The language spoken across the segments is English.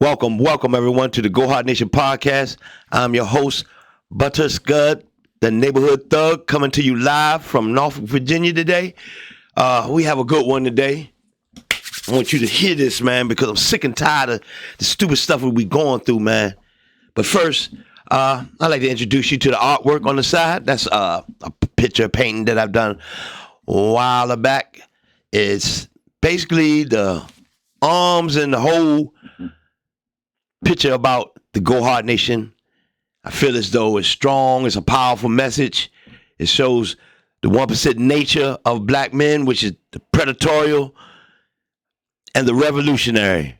Welcome everyone to the Go Hard Nation podcast. I'm your host, Butter Scud, the neighborhood thug, coming to you live from Norfolk, Virginia today. We have a good one today. I want you to hear this, man, because I'm sick and tired of the stupid stuff we going through, man. But first, I'd like to introduce you to the artwork on the side. That's a picture painting that I've done a while back. It's basically the arms and the whole picture about the Go Hard Nation. I feel as though it's strong. It's a powerful message. It shows the 1% nature of black men, which is the predatorial and the revolutionary.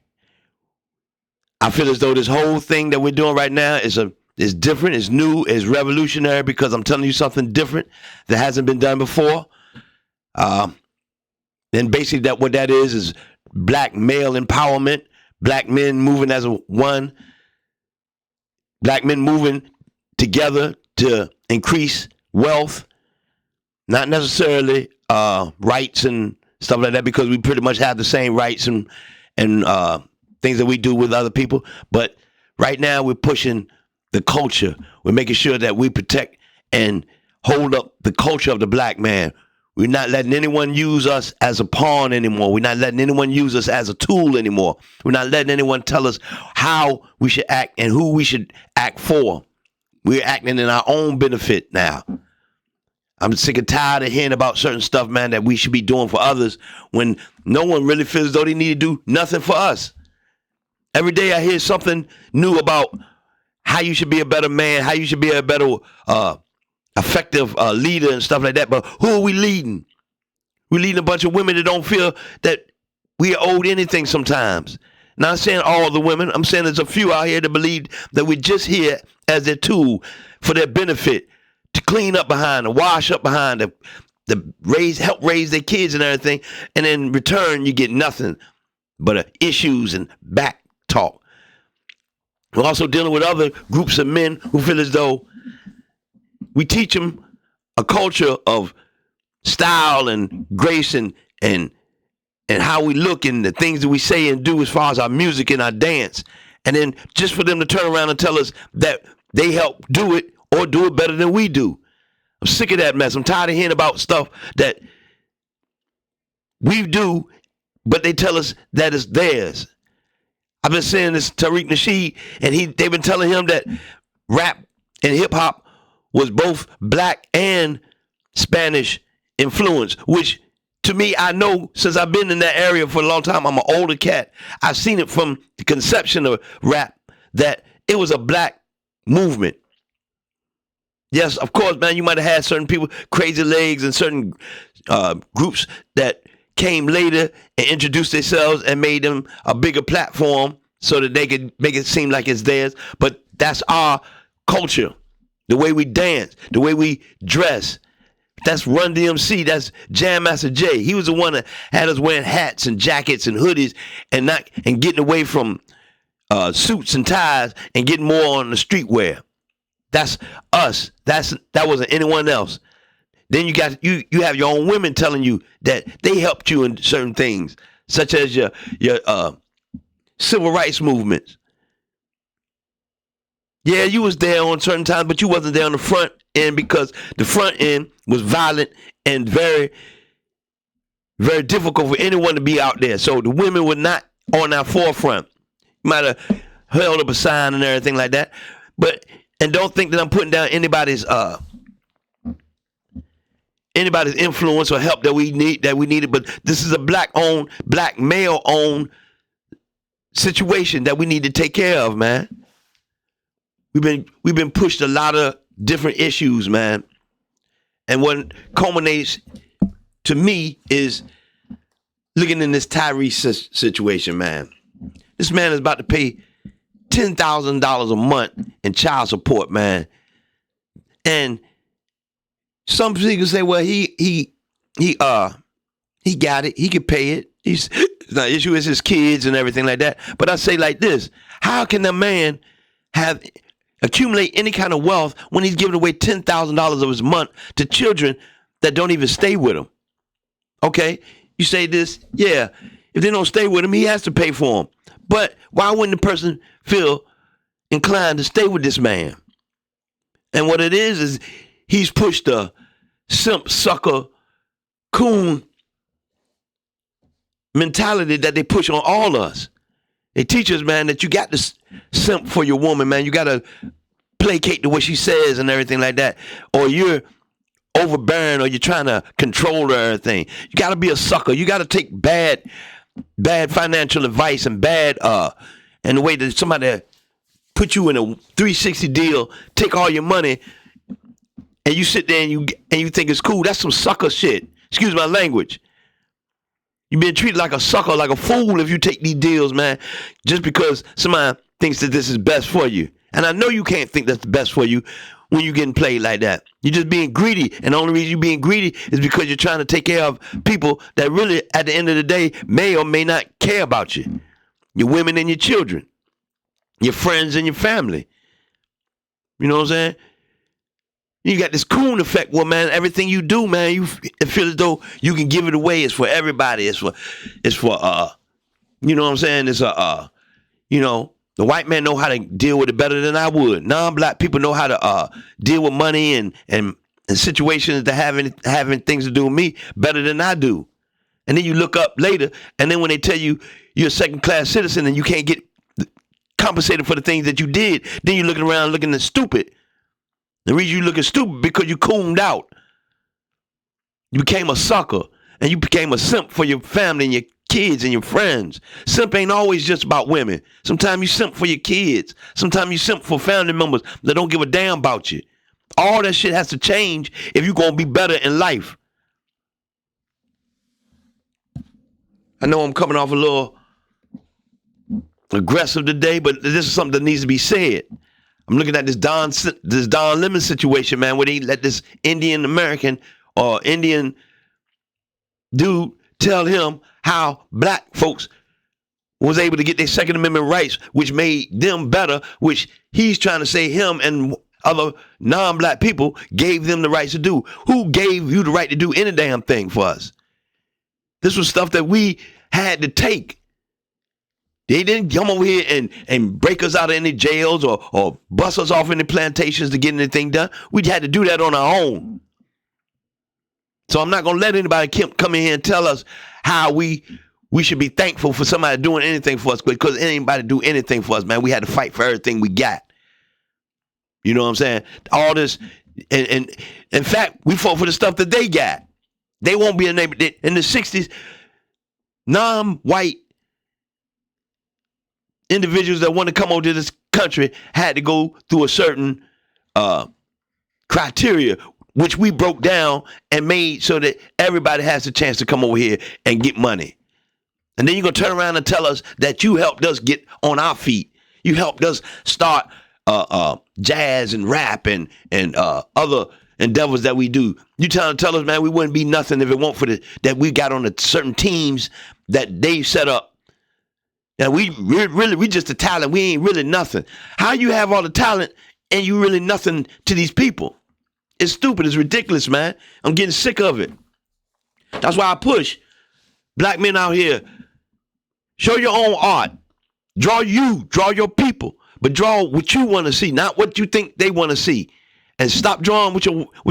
I feel as though this whole thing that we're doing right now is different, is new, is revolutionary, because I'm telling you something different that hasn't been done before. And basically what that is black male empowerment. Black men moving as one. Black men moving together to increase wealth. Not necessarily rights and stuff like that, because we pretty much have the same rights and things that we do with other people. But right now we're pushing the culture. We're making sure that we protect and hold up the culture of the black man. We're not letting anyone use us as a pawn anymore. We're not letting anyone use us as a tool anymore. We're not letting anyone tell us how we should act and who we should act for. We're acting in our own benefit now. I'm sick and tired of hearing about certain stuff, man, that we should be doing for others when no one really feels as though they need to do nothing for us. Every day I hear something new about how you should be a better man, how you should be a better effective leader and stuff like that. But who are we leading? We're leading a bunch of women that don't feel that we are owed anything sometimes. Not saying all the women. I'm saying there's a few out here that believe that we're just here as their tool for their benefit, to clean up behind, to wash up behind, to help raise their kids and everything. And in return, you get nothing but issues and back talk. We're also dealing with other groups of men who feel as though we teach them a culture of style and grace and how we look and the things that we say and do as far as our music and our dance. And then just for them to turn around and tell us that they help do it or do it better than we do. I'm sick of that mess. I'm tired of hearing about stuff that we do, but they tell us that it's theirs. I've been saying this to Tariq Nasheed, and they've been telling him that rap and hip hop was both black and Spanish influence, which to me, I know since I've been in that area for a long time. I'm an older cat. I've seen it from the conception of rap that it was a black movement. Yes, of course, man, you might have had certain people, Crazy Legs and certain groups that came later and introduced themselves and made them a bigger platform so that they could make it seem like it's theirs. But that's our culture. The way we dance, the way we dress. That's Run DMC. That's Jam Master Jay. He was the one that had us wearing hats and jackets and hoodies and getting away from suits and ties and getting more on the streetwear. That's us. That wasn't anyone else. Then you have your own women telling you that they helped you in certain things, such as your civil rights movements. Yeah, you was there on certain times, but you wasn't there on the front end because the front end was violent and very, very difficult for anyone to be out there. So the women were not on our forefront. You might have held up a sign and everything like that. And don't think that I'm putting down anybody's influence or help that we needed. But this is a black male owned situation that we need to take care of, man. We've been pushed a lot of different issues, man. And what culminates to me is looking in this Tyrese situation, man. This man is about to pay $10,000 a month in child support, man. And some people say, well, he got it. He can pay it. The issue is his kids and everything like that. But I say like this: how can a man accumulate any kind of wealth when he's giving away $10,000 of his month to children that don't even stay with him? Okay, you say this, yeah. If they don't stay with him, he has to pay for them. But why wouldn't the person feel inclined to stay with this man? And what it is he's pushed a simp, sucker, coon mentality that they push on all of us. They teach us, man, that you got to simp for your woman, man. You got to placate the way she says and everything like that. Or you're overbearing, or you're trying to control her or everything. You got to be a sucker. You got to take bad financial advice and and the way that somebody put you in a 360 deal, take all your money, and you sit there and you think it's cool. That's some sucker shit. Excuse my language. You've been treated like a sucker, like a fool if you take these deals, man, just because somebody thinks that this is best for you. And I know you can't think that's the best for you when you're getting played like that. You're just being greedy. And the only reason you're being greedy is because you're trying to take care of people that really, at the end of the day, may or may not care about you. Your women and your children, your friends and your family. You know what I'm saying? You got this coon effect where, man, everything you do, man, you feel as though you can give it away. It's for everybody. It's for you know what I'm saying? It's you know, the white man know how to deal with it better than I would. Non-black people know how to deal with money and situations that having things to do with me better than I do. And then you look up later, and then when they tell you you're a second-class citizen and you can't get compensated for the things that you did, then you're looking around looking stupid. The reason you looking stupid because you cooned out. You became a sucker, and you became a simp for your family and your kids and your friends. Simp ain't always just about women. Sometimes you simp for your kids. Sometimes you simp for family members that don't give a damn about you. All that shit has to change if you're going to be better in life. I know I'm coming off a little aggressive today, but this is something that needs to be said. I'm looking at this Don Lemon situation, man, where they let this Indian American or Indian dude tell him how black folks was able to get their Second Amendment rights, which made them better, which he's trying to say him and other non-black people gave them the rights to do. Who gave you the right to do any damn thing for us? This was stuff that we had to take. They didn't come over here and break us out of any jails or bust us off any plantations to get anything done. We had to do that on our own. So I'm not going to let anybody come in here and tell us how we should be thankful for somebody doing anything for us, because anybody do anything for us, man. We had to fight for everything we got. You know what I'm saying? All this, and in fact, we fought for the stuff that they got. They won't be in the 60s, non-white individuals that want to come over to this country had to go through a certain criteria, which we broke down and made so that everybody has a chance to come over here and get money. And then you're going to turn around and tell us that you helped us get on our feet. You helped us start jazz and rap and other endeavors that we do. You tell us, man, we wouldn't be nothing if it weren't for that we got on the certain teams that they set up. Now we just a talent. We ain't really nothing. How you have all the talent and you really nothing to these people? It's stupid. It's ridiculous, man. I'm getting sick of it. That's why I push black men out here. Show your own art. Draw your people, but draw what you want to see, not what you think they want to see. And stop drawing what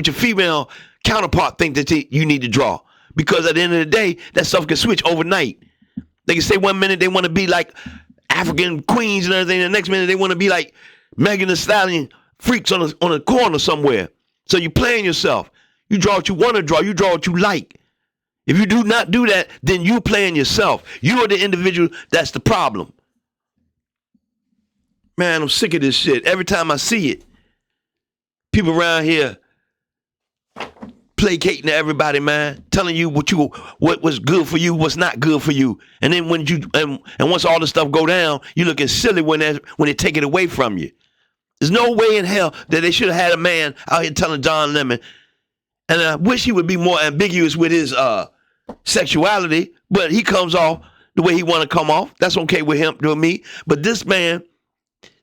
your female counterpart think that you need to draw. Because at the end of the day, that stuff can switch overnight. They can say 1 minute they want to be like African queens and everything. The next minute they want to be like Megan Thee Stallion freaks on a corner somewhere. So you're playing yourself. You draw what you want to draw. You draw what you like. If you do not do that, then you playing yourself. You are the individual that's the problem. Man, I'm sick of this shit. Every time I see it, people around here placating to everybody, man, telling you what was good for you, what's not good for you. And then when once all this stuff go down, you looking silly when they take it away from you. There's no way in hell that they should have had a man out here telling Don Lemon. And I wish he would be more ambiguous with his sexuality, but he comes off the way he want to come off. That's okay with him, with me. But this man,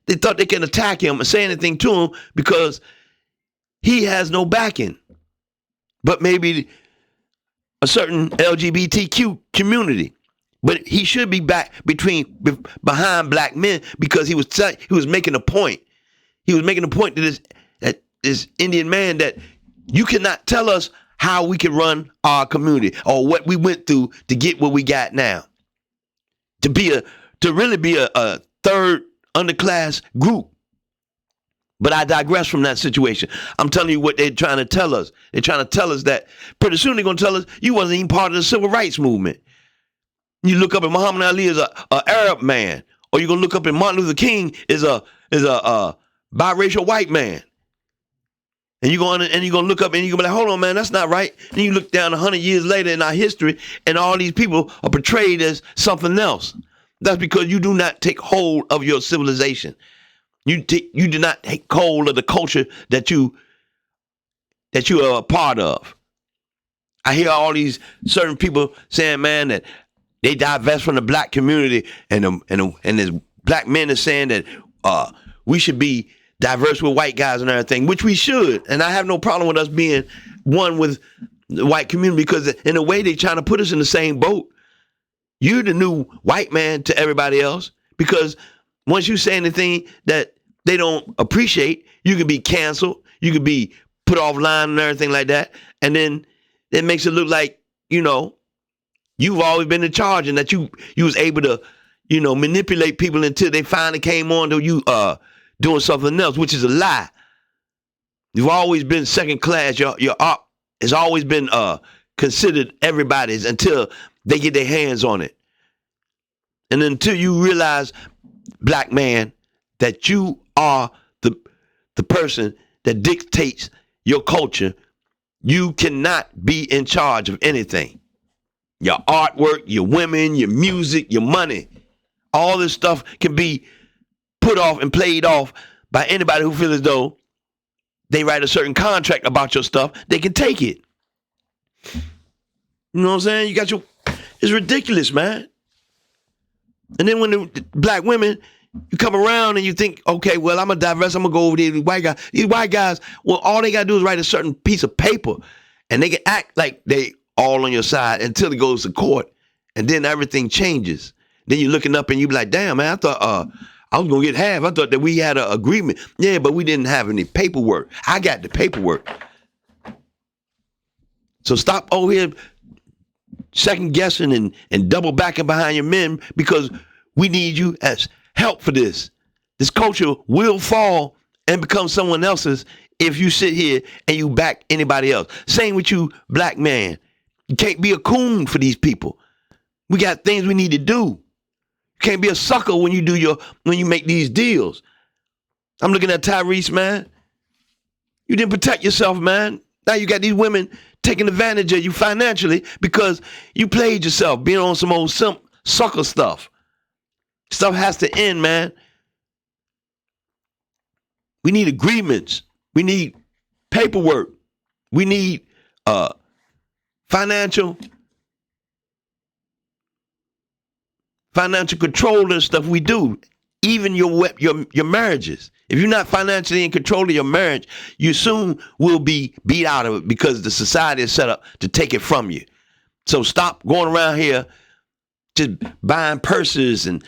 they thought they can attack him and say anything to him because he has no backing. But maybe a certain LGBTQ community. But he should be back behind black men because he was making a point. He was making a point to this Indian man that you cannot tell us how we can run our community or what we went through to get what we got now. To really be a third underclass group. But I digress from that situation. I'm telling you what they're trying to tell us. They're trying to tell us that pretty soon they're going to tell us you wasn't even part of the civil rights movement. You look up at Muhammad Ali as a Arab man, or you're going to look up at Martin Luther King as a biracial white man. And you're going to look up and you're going to be like, hold on, man, that's not right. And you look down 100 years later in our history, and all these people are portrayed as something else. That's because you do not take hold of your civilization. You do not take hold of the culture that you are a part of. I hear all these certain people saying, man, that they divest from the black community, and there's black men are saying that we should be diverse with white guys and everything, which we should. And I have no problem with us being one with the white community because in a way they're trying to put us in the same boat. You're the new white man to everybody else because once you say anything that they don't appreciate, you can be canceled, you can be put offline and everything like that. And then it makes it look like, you've always been in charge and that you was able to, manipulate people until they finally came on to you doing something else, which is a lie. You've always been second class. Your art has always been considered everybody's until they get their hands on it. And until you realize, black man, that you are the person that dictates your culture, you cannot be in charge of anything. Your artwork, your women, your music, your money, all this stuff can be put off and played off by anybody who feels as though they write a certain contract about your stuff, they can take it. You know what I'm saying? It's ridiculous, man. And then when the black women, you come around and you think, okay, well, I'm going to divest. I'm going to go over there. These white guys, well, all they got to do is write a certain piece of paper and they can act like they all on your side until it goes to court. And then everything changes. Then you're looking up and you be like, damn, man, I thought I was going to get half. I thought that we had an agreement. Yeah, but we didn't have any paperwork. I got the paperwork. So stop over here second guessing and double backing behind your men because we need you as help for this. This culture will fall and become someone else's if you sit here and you back anybody else. Same with you, black man. You can't be a coon for these people. We got things we need to do. You can't be a sucker when you make these deals. I'm looking at Tyrese, man. You didn't protect yourself, man. Now you got these women taking advantage of you financially because you played yourself, being on some old sucker stuff. Stuff has to end, man. We need agreements. We need paperwork. We need financial control and stuff we do. Even your marriages. If you're not financially in control of your marriage, you soon will be beat out of it because the society is set up to take it from you. So stop going around here just buying purses and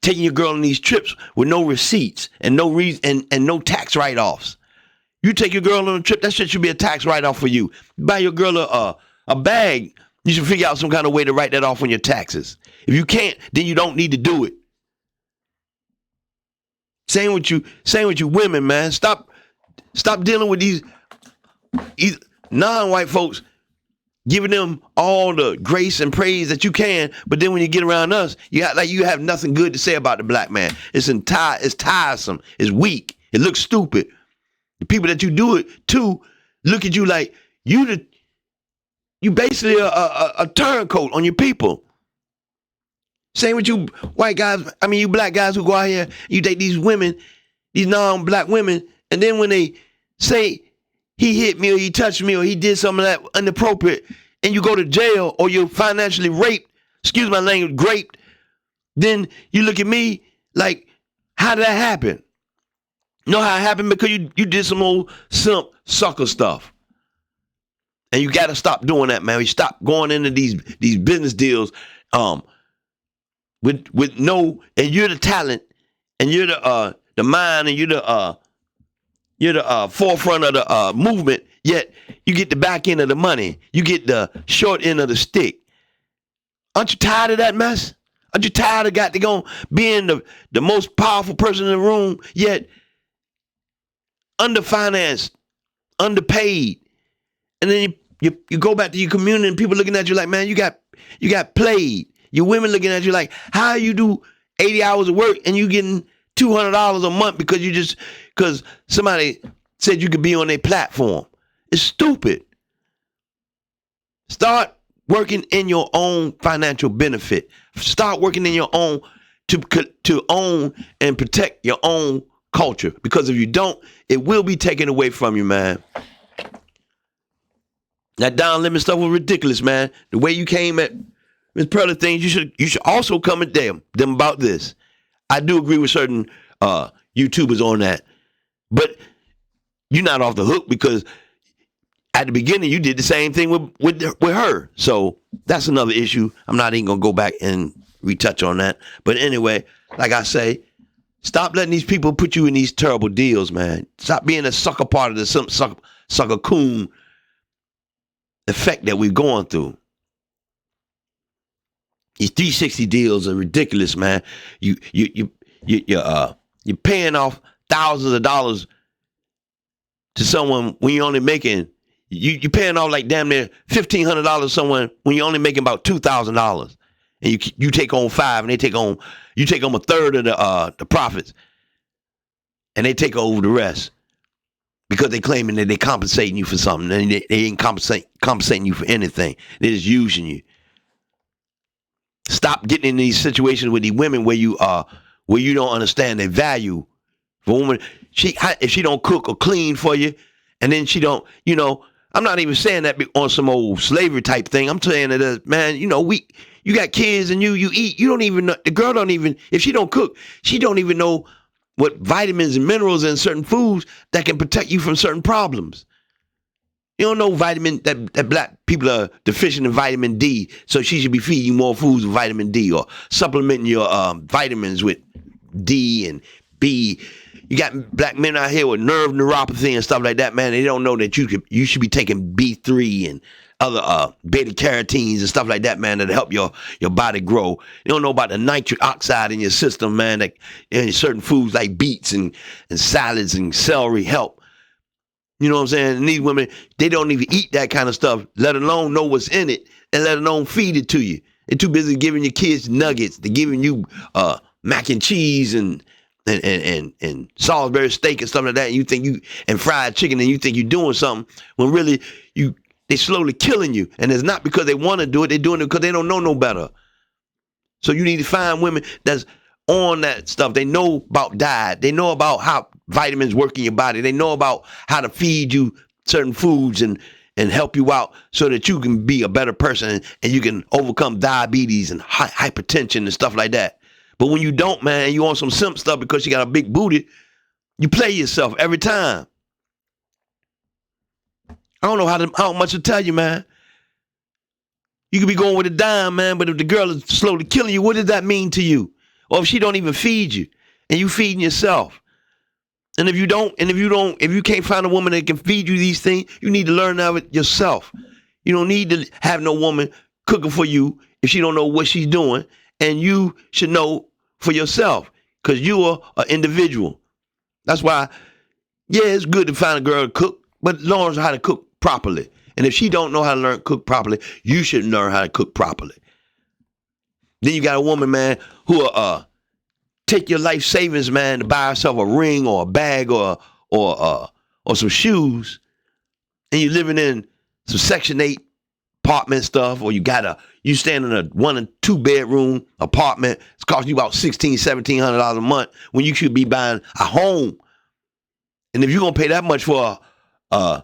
taking your girl on these trips with no receipts and no reason and no tax write-offs. You take your girl on a trip, that shit should be a tax write-off for you. Buy your girl a bag, you should figure out some kind of way to write that off on your taxes. If you can't, then you don't need to do it. Same with you women, man. Stop dealing with these non-white folks, giving them all the grace and praise that you can, but then when you get around us, you have nothing good to say about the black man. It's tiresome. It's weak. It looks stupid. The people that you do it to look at you like you basically a turncoat on your people. Same with you white guys, you black guys who go out here, you date these women, these non-black women, and then when they say he hit me or he touched me or he did something that inappropriate, and you go to jail or you're financially raped, excuse my language, raped, then you look at me like, how did that happen? You know how it happened? Because you did some old simp sucker stuff. And you got to stop doing that, man. You stop going into these business deals Um, with no, and you're the talent, and you're the mind, and you're the forefront of the movement. Yet you get the back end of the money. You get the short end of the stick. Aren't you tired of that mess? Aren't you tired of being the most powerful person in the room, yet underfinanced, underpaid, and then you go back to your community and people looking at you like, man, you got played. Your women looking at you like, how you do 80 hours of work and you getting $200 a month because somebody said you could be on their platform. It's stupid. Start working in your own financial benefit. Start working in your own to own and protect your own culture. Because if you don't, it will be taken away from you, man. That down limit stuff was ridiculous, man. The way you came at Ms. Pearly things, you should also come at them about this. I do agree with certain YouTubers on that, but you're not off the hook because at the beginning you did the same thing with her. So that's another issue. I'm not even gonna go back and retouch on that. But anyway, like I say, stop letting these people put you in these terrible deals, man. Stop being a sucker part of the sucker coon effect that we're going through. These 360 deals are ridiculous, man. You're paying off thousands of dollars to someone when you're only making you're paying off like damn near $1,500 to someone when you're only making about $2,000, and you take on $5,000 and you take on a third of the profits, and they take over the rest. Because they claiming that they compensating you for something, and they ain't compensating you for anything. They're just using you. Stop getting in these situations with these women where you don't understand their value. For a woman, if she don't cook or clean for you, and then she don't, I'm not even saying that on some old slavery type thing. I'm saying that, man, you got kids and you eat. You don't even know, the girl don't even, if she don't cook, she don't even know what vitamins and minerals in certain foods that can protect you from certain problems. You don't know that black people are deficient in vitamin D, so she should be feeding you more foods with vitamin D or supplementing your vitamins with D and B. You got black men out here with nerve neuropathy and stuff like that, man. They don't know that you should be taking B3 and other beta carotenes and stuff like that, man, that help your body grow. You don't know about the nitric oxide in your system, man, that in certain foods like beets and salads and celery help. You know what I'm saying? And these women, they don't even eat that kind of stuff, let alone know what's in it, and let alone feed it to you. They're too busy giving your kids nuggets. They're giving you mac and cheese and Salisbury steak and stuff like that. And fried chicken, and you think you're doing something when really they slowly killing you. And it's not because they want to do it. They're doing it because they don't know no better. So you need to find women that's on that stuff. They know about diet. They know about how vitamins work in your body. They know about how to feed you certain foods and help you out so that you can be a better person and you can overcome diabetes and hypertension and stuff like that. But when you don't, man, you on some simp stuff because you got a big booty, you play yourself every time. I don't know how much to tell you, man. You could be going with a dime, man, but if the girl is slowly killing you, what does that mean to you? Or if she don't even feed you and you feeding yourself. And if you can't find a woman that can feed you these things, you need to learn of it yourself. You don't need to have no woman cooking for you if she don't know what she's doing. And you should know for yourself because you are an individual. That's why, yeah, it's good to find a girl to cook, but learn how to cook properly. And if she don't know how to cook properly, you should learn how to cook properly. Then you got a woman, man, who will take your life savings, man, to buy herself a ring or a bag or some shoes, and you're living in some Section 8 apartment stuff, or you stand in a 1 and 2 bedroom apartment. It's costing you about $1,700 a month when you should be buying a home. And if you're gonna pay that much for $1,600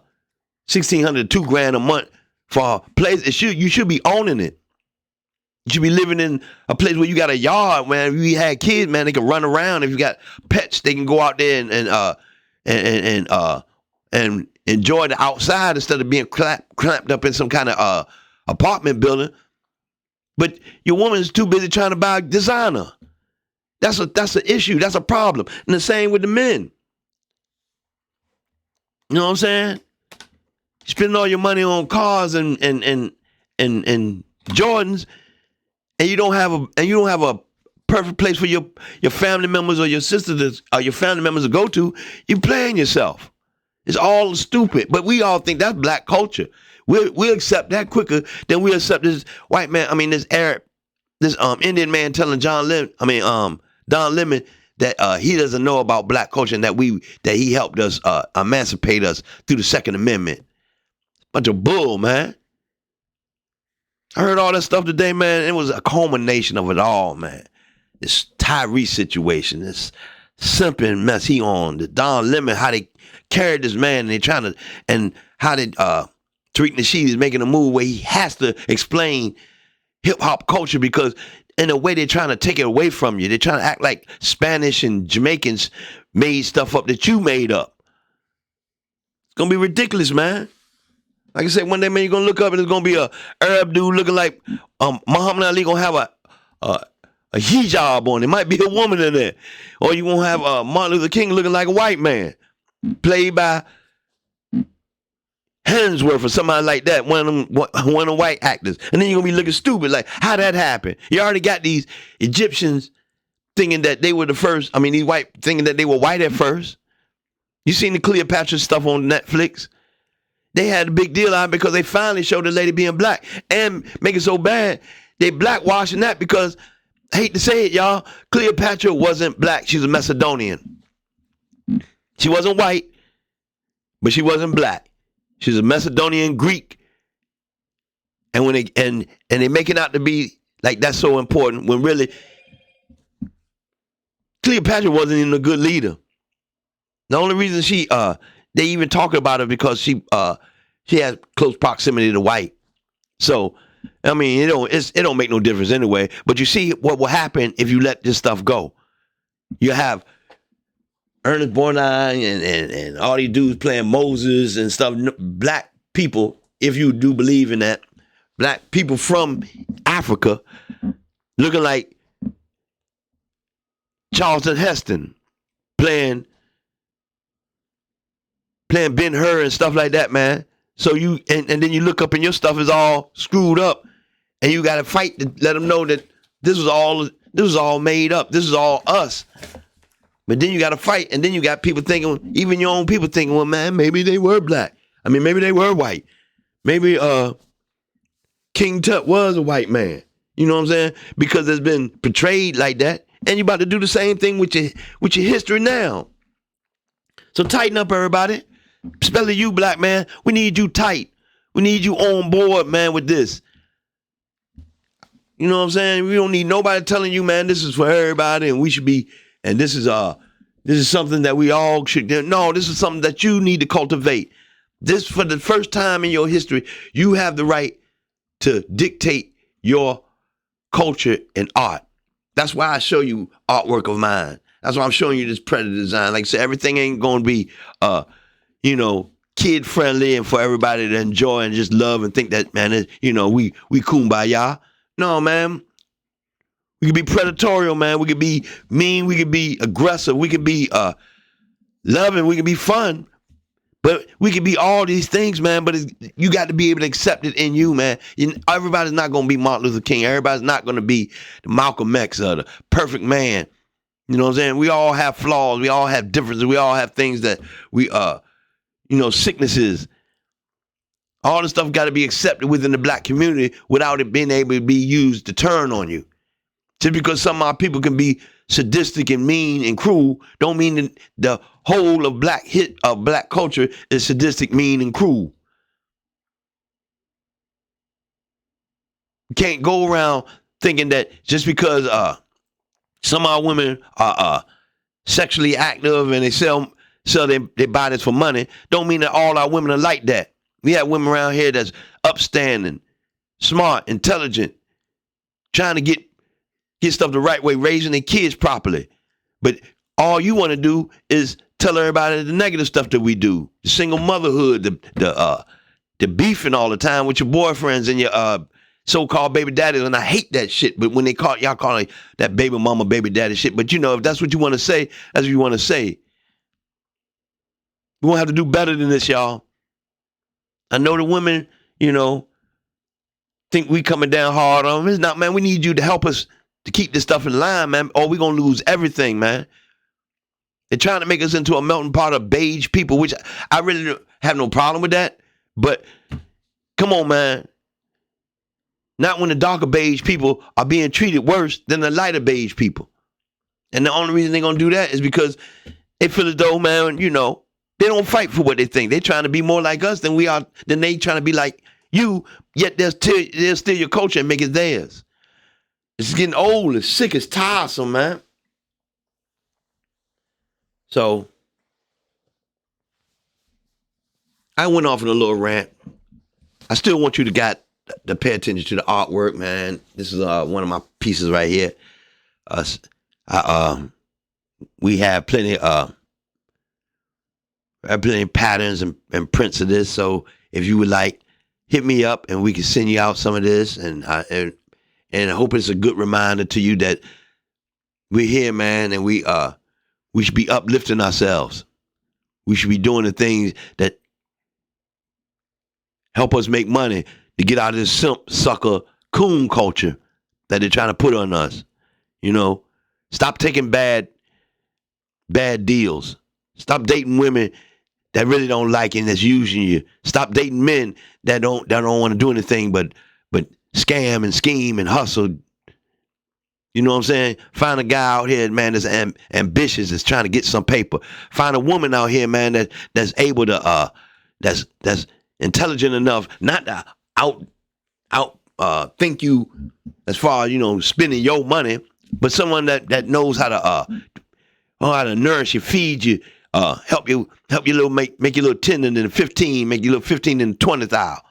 to $2,000 a month for a place, you should be owning it. You should be living in a place where you got a yard, man. If you had kids, man, they can run around. If you got pets, they can go out there and enjoy the outside instead of being clamped up in some kind of apartment building. But your woman is too busy trying to buy designer. That's an issue. That's a problem. And the same with the men. You know what I'm saying? Spending all your money on cars and Jordans, and you don't have a perfect place for your family members or your sisters or your family members to go to. You playing yourself. It's all stupid. But we all think that's black culture. We'll accept that quicker than we accept this white man. I mean, this Arab, this Indian man telling Don Lemon that he doesn't know about black culture and that he helped us emancipate us through the Second Amendment. Bunch of bull, man. I heard all that stuff today, man. It was a culmination of it all, man. This Tyrese situation, this simping mess he on, the Don Lemon, how they carried this man, and they trying to, and how they Tariq Nasheed is making a move where he has to explain hip hop culture because in a way they're trying to take it away from you. They're trying to act like Spanish and Jamaicans made stuff up that you made up. It's gonna be ridiculous, man. Like I said, one day, man, you're gonna look up and there's gonna be a Arab dude looking like Muhammad Ali gonna have a hijab on. It might be a woman in there, or you gonna have Martin Luther King looking like a white man, played by Hemsworth or somebody like that, one of the white actors, and then you're gonna be looking stupid. Like, how that happened? You already got these Egyptians thinking that they were the first. I mean, these white thinking that they were white at first. You seen the Cleopatra stuff on Netflix? They had a big deal out because they finally showed the lady being black and make it so bad they blackwashing that because I hate to say it, y'all, Cleopatra wasn't black. She was a Macedonian. She wasn't white, but she wasn't black. She was a Macedonian Greek. And when they make it out to be like that's so important when really Cleopatra wasn't even a good leader. The only reason they even talk about her because she has close proximity to white. So, I mean, it don't make no difference anyway. But you see what will happen if you let this stuff go. You have Ernest Borgnine and all these dudes playing Moses and stuff. Black people, if you do believe in that, black people from Africa looking like Charlton Heston playing Ben-Hur and stuff like that, man. So you and then you look up and your stuff is all screwed up, and you got to fight to let them know that this was all made up. This is all us. But then you got to fight, and then you got people thinking, even your own people thinking, well, man, maybe they were black. I mean, maybe they were white. Maybe King Tut was a white man. You know what I'm saying? Because it's been portrayed like that, and you about to do the same thing with your history now. So tighten up, everybody. Especially you, black man. We need you tight. We need you on board, man, with this. You know what I'm saying? We don't need nobody telling you, man, this is for everybody and we should be, and this is something that we all should do. No, this is something that you need to cultivate. This, for the first time in your history, you have the right to dictate your culture and art. That's why I show you artwork of mine. That's why I'm showing you this Predator design. Like I said, everything ain't going to be, kid friendly and for everybody to enjoy and just love and think that, man, we kumbaya. No, man. We could be predatorial, man. We could be mean. We could be aggressive. We could be loving. We could be fun. But we could be all these things, man. But you got to be able to accept it in you, man. Everybody's not going to be Martin Luther King. Everybody's not going to be the Malcolm X or the perfect man. You know what I'm saying? We all have flaws. We all have differences. We all have things that we, sicknesses. All this stuff got to be accepted within the black community without it being able to be used to turn on you. Just because some of our people can be sadistic and mean and cruel, don't mean that the whole of black culture is sadistic, mean, and cruel. You can't go around thinking that just because some of our women are sexually active and they sell their bodies for money, don't mean that all our women are like that. We have women around here that's upstanding, smart, intelligent, trying to get stuff the right way, raising their kids properly. But all you want to do is tell everybody the negative stuff that we do, the single motherhood, the beefing all the time with your boyfriends and your so-called baby daddies, and I hate that shit. But when y'all calling that baby mama, baby daddy shit. But if that's what you want to say, that's what you want to say. We won't have to do better than this, y'all. I know the women, think we coming down hard on them. It's not, man. We need you to help us to keep this stuff in line, man, or we're going to lose everything, man. They're trying to make us into a melting pot of beige people, which I really don't have no problem with that. But come on, man. Not when the darker beige people are being treated worse than the lighter beige people. And the only reason they're going to do that is because they feel as though, man, they don't fight for what they think. They're trying to be more like us than we are, than they trying to be like you, yet they'll steal your culture and make it theirs. It's getting old, it's sick, it's tiresome, man. So, I went off on a little rant. I still want you to pay attention to the artwork, man. This is one of my pieces right here. We have plenty patterns and prints of this. So if you would like, hit me up and we can send you out some of this. And I hope it's a good reminder to you that we're here, man, and we should be uplifting ourselves. We should be doing the things that help us make money to get out of this simp sucker coon culture that they're trying to put on us. Stop taking bad deals. Stop dating women that really don't like you and that's using you. Stop dating men that don't want to do anything but scam and scheme and hustle. You know what I'm saying? Find a guy out here, man, that's ambitious, that's trying to get some paper. Find a woman out here, man, that's able to that's intelligent enough not to think you as far as spending your money, but someone that knows how to nourish you, feed you, help you make you a little 10 and then 15, make you a little 15 and 20,000.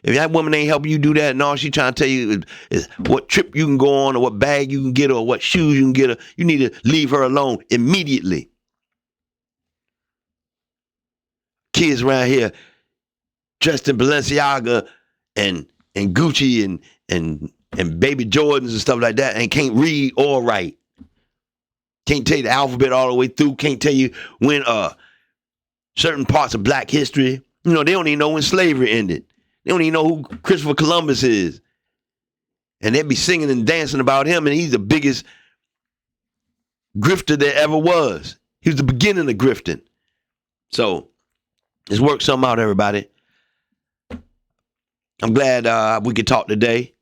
If that woman ain't helping you do that and all she trying to tell you is what trip you can go on or what bag you can get or what shoes you can get her, you need to leave her alone immediately. Kids around here dressed in Balenciaga and Gucci and baby Jordans and stuff like that and can't read or write. Can't tell you the alphabet all the way through. Can't tell you when certain parts of black history. They don't even know when slavery ended. They don't even know who Christopher Columbus is. And they'd be singing and dancing about him, and he's the biggest grifter there ever was. He was the beginning of grifting. So, let's work something out, everybody. I'm glad we could talk today.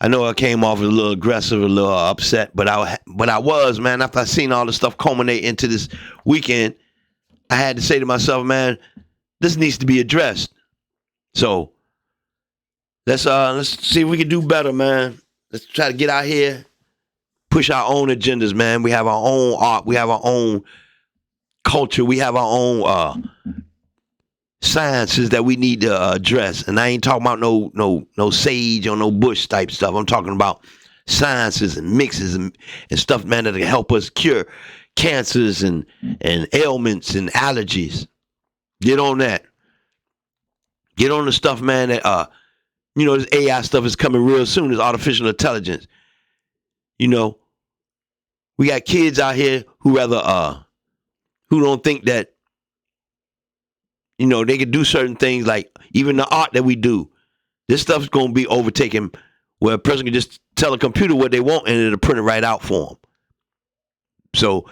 I know I came off a little aggressive, a little upset, but I was, man, after I seen all the stuff culminate into this weekend, I had to say to myself, man, this needs to be addressed. So let's see if we can do better, man. Let's try to get out here, push our own agendas, man. We have our own art, we have our own culture, we have our own sciences that we need to address. And I ain't talking about no sage or no bush type stuff. I'm talking about sciences and mixes and stuff, man, that can help us cure cancers and ailments and allergies. Get on that. Get on the stuff, man, that this AI stuff is coming real soon. This artificial intelligence. We got kids out here who don't think that they could do certain things, like even the art that we do. This stuff's going to be overtaken where a person can just tell a computer what they want and it'll print it right out for them. So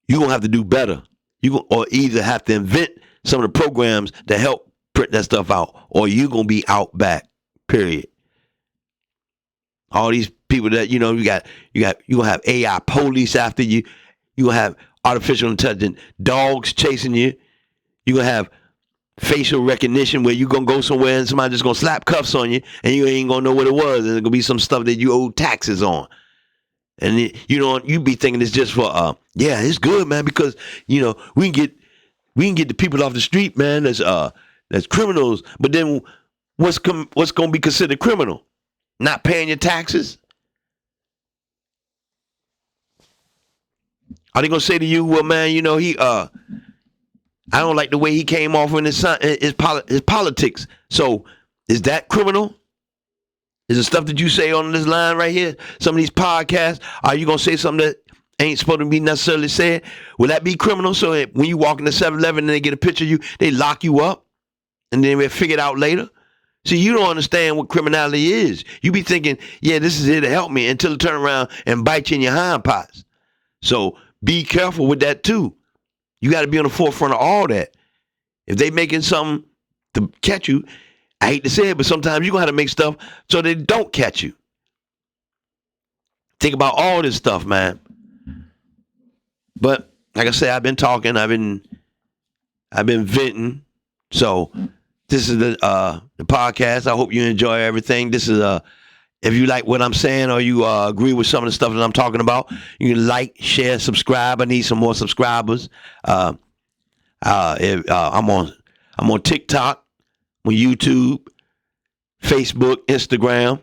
you're going to have to do better. Or either have to invent some of the programs that help print that stuff out, or you're going to be out back, period. All these people that, you're going to have AI police after you. You're going to have artificial intelligence dogs chasing you. You're going to have facial recognition where you're going to go somewhere and somebody just going to slap cuffs on you and you ain't going to know what it was. And it's going to be some stuff that you owe taxes on. And you be thinking it's just for, it's good, man, because, we can get the people off the street, man, that's criminals. But then what's going to be considered criminal? Not paying your taxes? Are they going to say to you, well, man, I don't like the way he came off in his politics. So is that criminal? Is the stuff that you say on this line right here, some of these podcasts, are you going to say something that ain't supposed to be necessarily said? Will that be criminal? So that when you walk in the 7-Eleven and they get a picture of you, they lock you up and then we'll figure it out later? See, you don't understand what criminality is. You be thinking, yeah, this is here to help me, until it turn around and bite you in your hind parts. So be careful with that too. You got to be on the forefront of all that. If they making something to catch you, I hate to say it, but sometimes you're going to have to make stuff so they don't catch you. Think about all this stuff, man. But like I said, I've been talking, I've been venting. So this is the podcast. I hope you enjoy everything. This is if you like what I'm saying, or you agree with some of the stuff that I'm talking about, you can like, share, subscribe. I need some more subscribers. I'm on TikTok, on YouTube, Facebook, Instagram.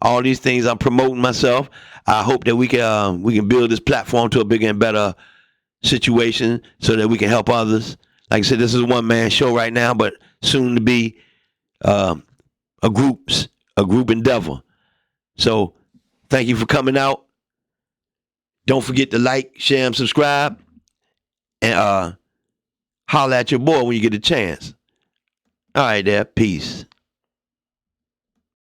All these things I'm promoting myself. I hope that we can build this platform to a bigger and better situation so that we can help others. Like I said, this is a one-man show right now, but soon to be a group endeavor. So thank you for coming out. Don't forget to like, share, and subscribe. And holler at your boy when you get a chance. All right there. Peace.